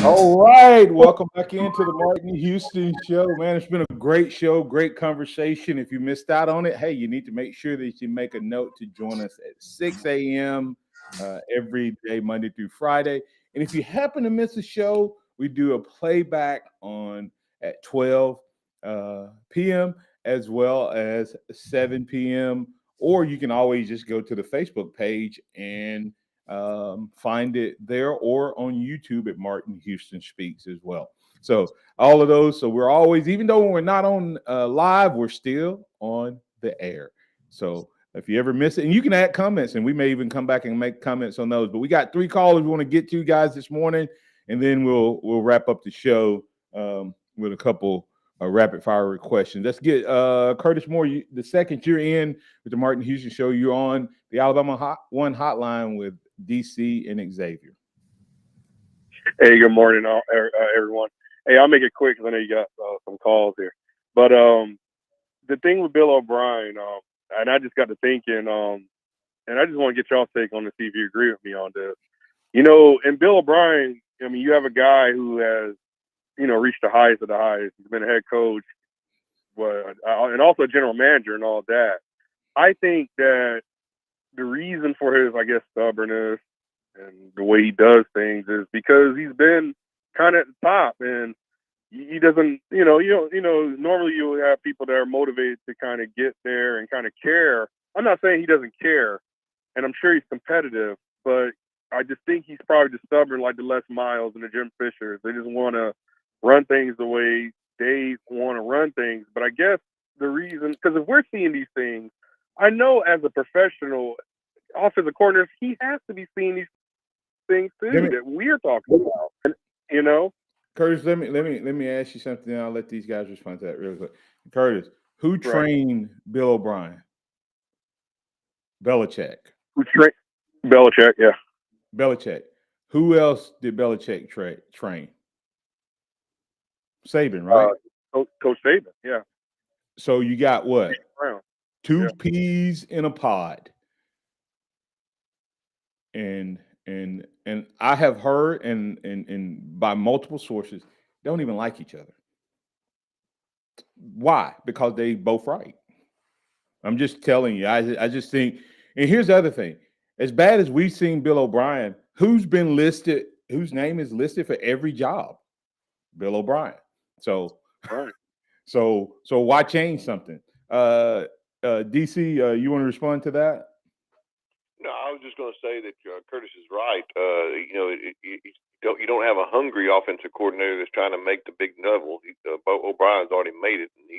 All right, welcome back into the Martin Houston Show. Man, it's been a great show, great conversation. If you missed out on it, hey, you need to make sure that you make a note to join us at 6 a.m. Every day, Monday through Friday. And if you happen to miss a show, we do a playback at 12 p.m. as well as 7 p.m. Or you can always just go to the Facebook page and find it there, or on YouTube at Martin Houston Speaks as well. So all of those. So we're always, even though we're not on live, we're still on the air. So if you ever miss it, and you can add comments, and we may even come back and make comments on those. But we got 3 callers we want to get to, guys, this morning, and then we'll wrap up the show with a couple rapid fire questions. Let's get Curtis Moore. The second you're in with the Martin Houston Show, you're on the Alabama One Hotline with DC and Xavier. Hey, good morning, everyone. Hey, I'll make it quick because I know you got some calls here. But the thing with Bill O'Brien, and I just got to thinking, and I just want to get y'all's take on this, see if you agree with me on this. And Bill O'Brien, I mean, you have a guy who has, reached the highest of the highest. He's been a head coach, and also a general manager and all that. I think that the reason for his, I guess, stubbornness and the way he does things is because he's been kind of at the top, and he doesn't, normally you have people that are motivated to kind of get there and kind of care. I'm not saying he doesn't care, and I'm sure he's competitive, but I just think he's probably just stubborn like the Les Miles and the Jim Fishers. They just want to run things the way they want to run things. But I guess the reason, because if we're seeing these things, I know as a professional offensive coordinator, he has to be seeing these things too that we're talking about. And, Curtis, let me ask you something. I'll let these guys respond to that real quick. Curtis, who trained Bill O'Brien? Belichick. Who trained Belichick? Yeah, Belichick. Who else did Belichick train? Saban, right? Coach Saban. Yeah. So you got what? Two peas in a pod. And I have heard and by multiple sources, they don't even like each other. Why? Because they both right. I'm just telling you. I just think, and here's the other thing. As bad as we've seen Bill O'Brien, whose name is listed for every job? Bill O'Brien. So so why change something? DC, you want to respond to that? No, I was just going to say that Curtis is right. You don't have a hungry offensive coordinator that's trying to make the big level. O'Brien's already made it, and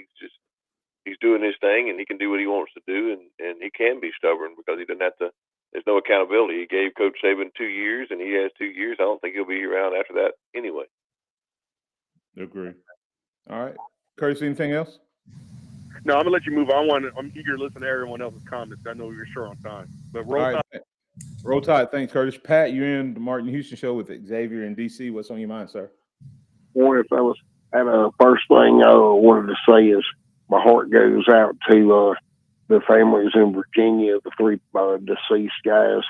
he's doing his thing, and he can do what he wants to do, and he can be stubborn because he doesn't have to. There's no accountability. He gave Coach Saban 2 years, and he has 2 years. I don't think he'll be around after that anyway. Agree. All right, Curtis. Anything else? No, I'm gonna let you move on. I'm eager to listen to everyone else's comments. I know you're short on time, but roll Tide. Roll Tide. Thanks, Curtis. Pat, you're in the Martin Houston Show with Xavier and DC. What's on your mind, sir? Morning, fellas. And first thing I wanted to say is my heart goes out to the families in Virginia, the 3 deceased guys,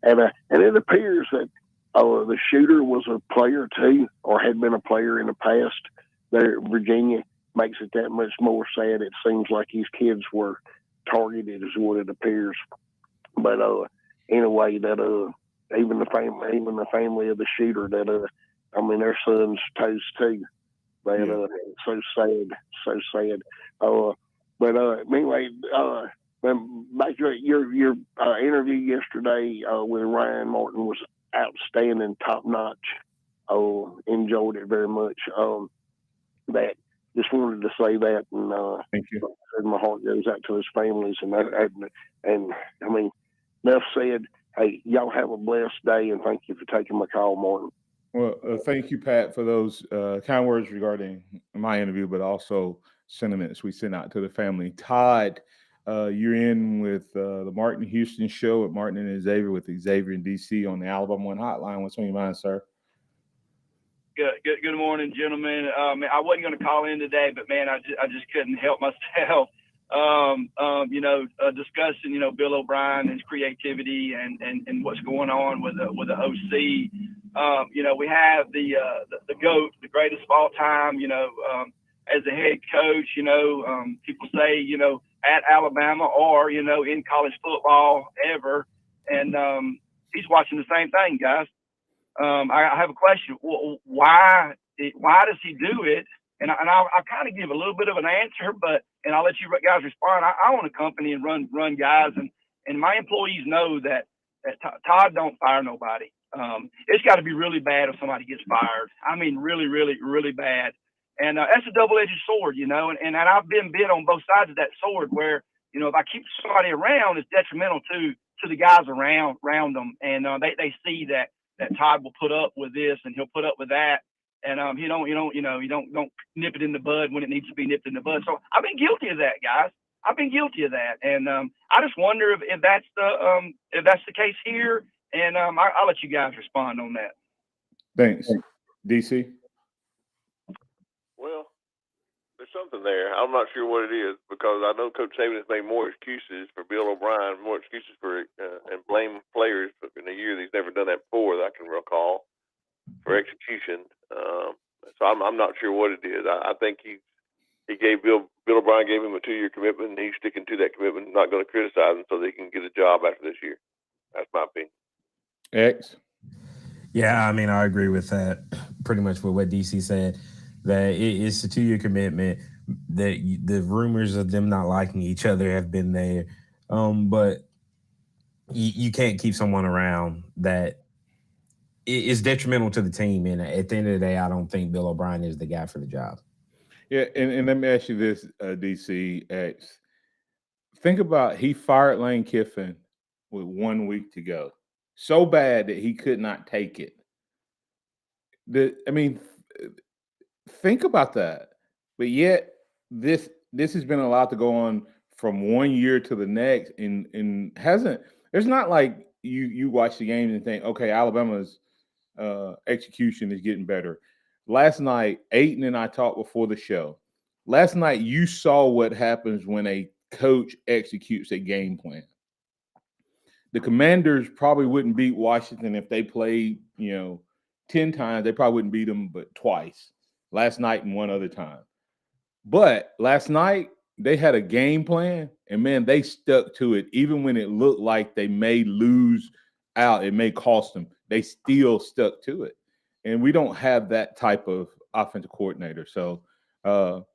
and it appears that the shooter was a player too, or had been a player in the past. There, Virginia makes it that much more sad. It seems like his kids were targeted, is what it appears. But in a way that even the family of the shooter, that their son's toast too. That so sad. But anyway, back to your interview yesterday with Ryan Martin was outstanding, top notch. Enjoyed it very much. That just wanted to say that, and thank you. My heart goes out to his families, and I mean, enough said. Hey, y'all have a blessed day, and thank you for taking my call, Martin. Well, thank you, Pat, for those kind words regarding my interview, but also sentiments we sent out to the family. Todd, you're in with the Martin Houston Show with Martin and Xavier with Xavier and DC on the Alabama One Hotline. What's on your mind, sir? Good morning, gentlemen. I wasn't going to call in today, but man, I just couldn't help myself. Discussing, Bill O'Brien, his creativity and what's going on with the OC. We have the GOAT, the greatest of all time, as a head coach, people say, at Alabama or, in college football ever. And he's watching the same thing, guys. I have a question. Why does he do it? And I'll kind of give a little bit of an answer, and I'll let you guys respond. I own a company and run guys, and my employees know that Todd don't fire nobody. It's got to be really bad if somebody gets fired. I mean, really, really, really bad. And that's a double-edged sword, and I've been bit on both sides of that sword where, if I keep somebody around, it's detrimental to the guys around them. And they see that Todd will put up with this and he'll put up with that. And you don't nip it in the bud when it needs to be nipped in the bud. So I've been guilty of that, guys. I've been guilty of that, and I just wonder if that's the case here. And I'll let you guys respond on that. Thanks. DC? Well, there's something there. I'm not sure what it is because I know Coach Saban has made more excuses for Bill O'Brien, more excuses for and blame players in a year that he's never done that before that I can recall for execution. So I'm not sure what it is. I think he gave Bill O'Brien gave him a 2-year commitment, and he's sticking to that commitment. Not going to criticize him so that he can get a job after this year. That's my opinion. X. Yeah, I mean, I agree with that. Pretty much with what DC said. That it's a 2-year commitment. That the rumors of them not liking each other have been there, but you can't keep someone around that is detrimental to the team. And at the end of the day, I don't think Bill O'Brien is the guy for the job. Yeah, and let me ask you this, DC X. Think about he fired Lane Kiffin with 1 week to go. So bad that he could not take it. Think about that. But yet this has been allowed to go on from 1 year to the next and hasn't. It's not like you watch the games and think, okay, Alabama's execution is getting better. Last night, Ayton and I talked before the show. Last night, you saw what happens when a coach executes a game plan. The Commanders probably wouldn't beat Washington if they played, 10 times. They probably wouldn't beat them but twice. Last night and one other time. But last night, they had a game plan, and, man, they stuck to it. Even when it looked like they may lose out, it may cost them, they still stuck to it. And we don't have that type of offensive coordinator. So, Virgil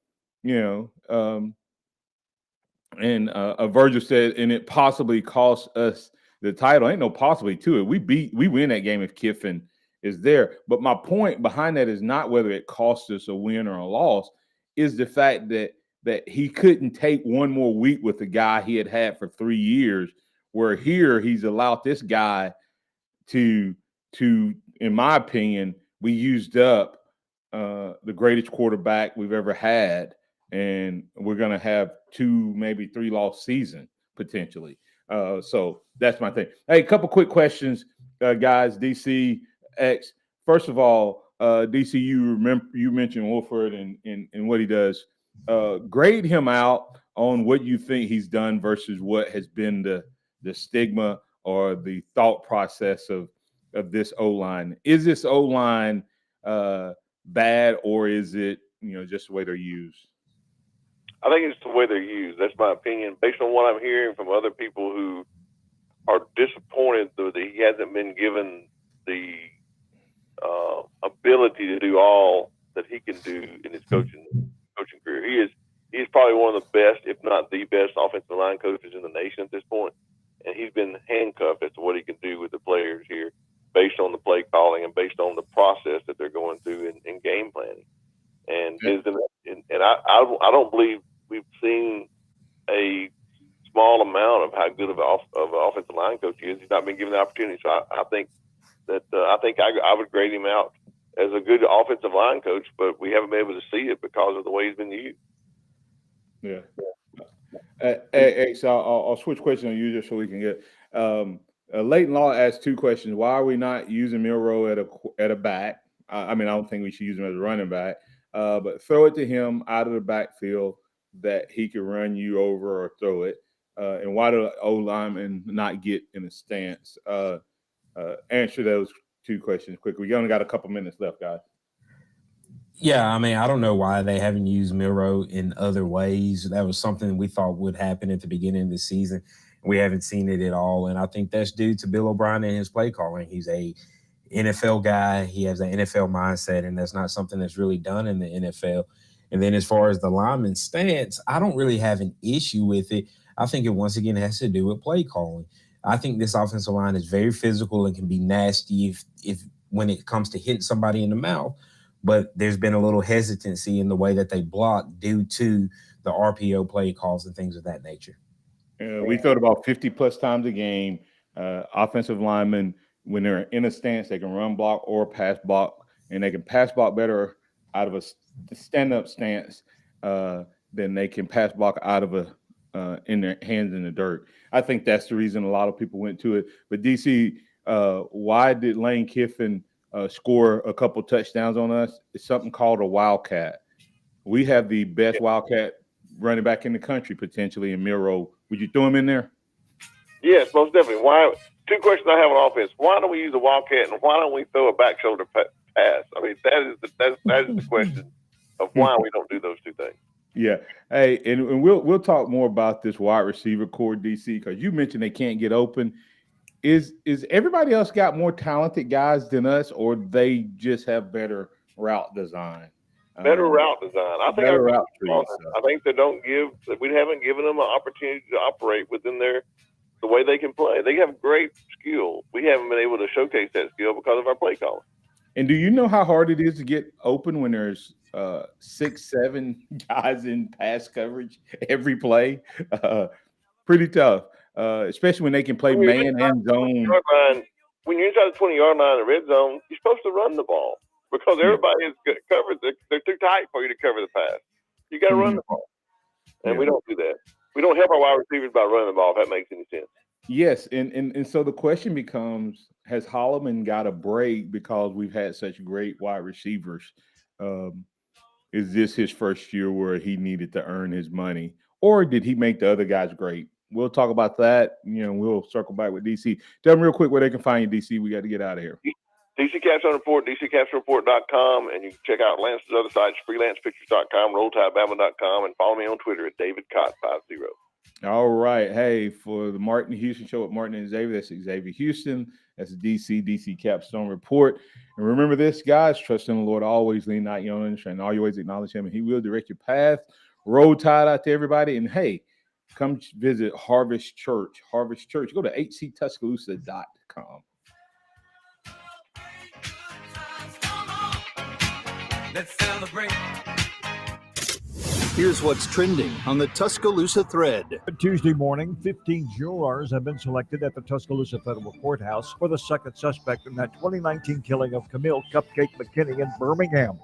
said, and it possibly cost us the title. Ain't no possibly to it. We win that game if Kiffin is there. But my point behind that is not whether it cost us a win or a loss, is the fact that he couldn't take one more week with the guy he had for 3 years, where here he's allowed this guy to in my opinion, we used up the greatest quarterback we've ever had, and we're going to have 2, maybe 3 loss season potentially. So that's my thing. Hey, a couple quick questions, guys. DC X. First of all, DC, you mentioned Wolford and what he does. Grade him out on what you think he's done versus what has been the stigma or the thought process of this O-line. Is this O-line bad, or is it just the way they're used? I think it's the way they're used. That's my opinion, based on what I'm hearing from other people who are disappointed that he hasn't been given the ability to do all that he can do in his coaching career. He's probably one of the best, if not the best, offensive line coaches in the nation at this point, and he's been handcuffed as to what he can do with the players here, based on the play calling and based on the process that they're going through in game planning. And I don't believe we've seen a small amount of how good of an offensive line coach he is. He's not been given the opportunity. So I think that I would grade him out as a good offensive line coach, but we haven't been able to see it because of the way he's been used. Yeah. Hey, so I'll switch questions on you just so we can get Leighton Law asked 2 questions. Why are we not using Milroe at a back? I don't think we should use him as a running back, but throw it to him out of the backfield that he can run you over or throw it. And why do O linemen not get in a stance? Answer those 2 questions quickly. We only got a couple minutes left, guys. Yeah, I don't know why they haven't used Milroe in other ways. That was something we thought would happen at the beginning of the season. We haven't seen it at all, and I think that's due to Bill O'Brien and his play calling. He's a NFL guy. He has an NFL mindset, and that's not something that's really done in the NFL. And then as far as the lineman stance, I don't really have an issue with it. I think it, once again, has to do with play calling. I think this offensive line is very physical and can be nasty if when it comes to hitting somebody in the mouth. But there's been a little hesitancy in the way that they block due to the RPO play calls and things of that nature. We throw it about 50-plus times a game. Offensive linemen, when they're in a stance, they can run block or pass block, and they can pass block better out of a stand-up stance than they can pass block out of in their hands in the dirt. I think that's the reason a lot of people went to it. But, DC, why did Lane Kiffin score a couple touchdowns on us. It's something called a wildcat. We have the best wildcat running back in the country potentially in Miro. Would you throw him in there? Yes, most definitely. Why? Two questions I have on offense. Why don't we use a wildcat, and why don't we throw a back shoulder pass? I mean, that is the question of why we don't do those two things. Yeah. Hey, and we'll talk more about this wide receiver core, DC, because you mentioned they can't get open. Is everybody else got more talented guys than us, or they just have better route design? Better route design. I think better route trees. I think we haven't given them an opportunity to operate within the way they can play. They have great skill. We haven't been able to showcase that skill because of our play calling. And do you know how hard it is to get open when there's 6-7 guys in pass coverage every play? Pretty tough, especially when they can play man and zone. When you're inside the 20-yard line in the red zone, you're supposed to run the ball because everybody is covered. They're too tight for you to cover the pass. You got to run the ball, and we don't do that. We don't help our wide receivers by running the ball, if that makes any sense. Yes, and so the question becomes, has Holloman got a break because we've had such great wide receivers? Is this his first year where he needed to earn his money, or did he make the other guys great? We'll talk about that. We'll circle back with DC. Tell them real quick where they can find you, DC. We got to get out of here. DC Capstone Report, DCCapstoneReport.com, and you can check out Lance's other sites, freelancepictures.com, RollTideBama.com, and follow me on Twitter at DavidCott50. All right. Hey, for the Martin Houston Show with Martin and Xavier, that's Xavier Houston. That's DC Capstone Report. And remember this, guys, trust in the Lord always, lean not your own understanding. All your ways acknowledge him, and he will direct your path. Roll Tide out to everybody. And, hey, come visit Harvest Church. Harvest Church. Go to hctuscaloosa.com. Let's celebrate. Here's what's trending on the Tuscaloosa thread. Tuesday morning, 15 jurors have been selected at the Tuscaloosa Federal Courthouse for the second suspect in that 2019 killing of Camille Cupcake McKinney in Birmingham.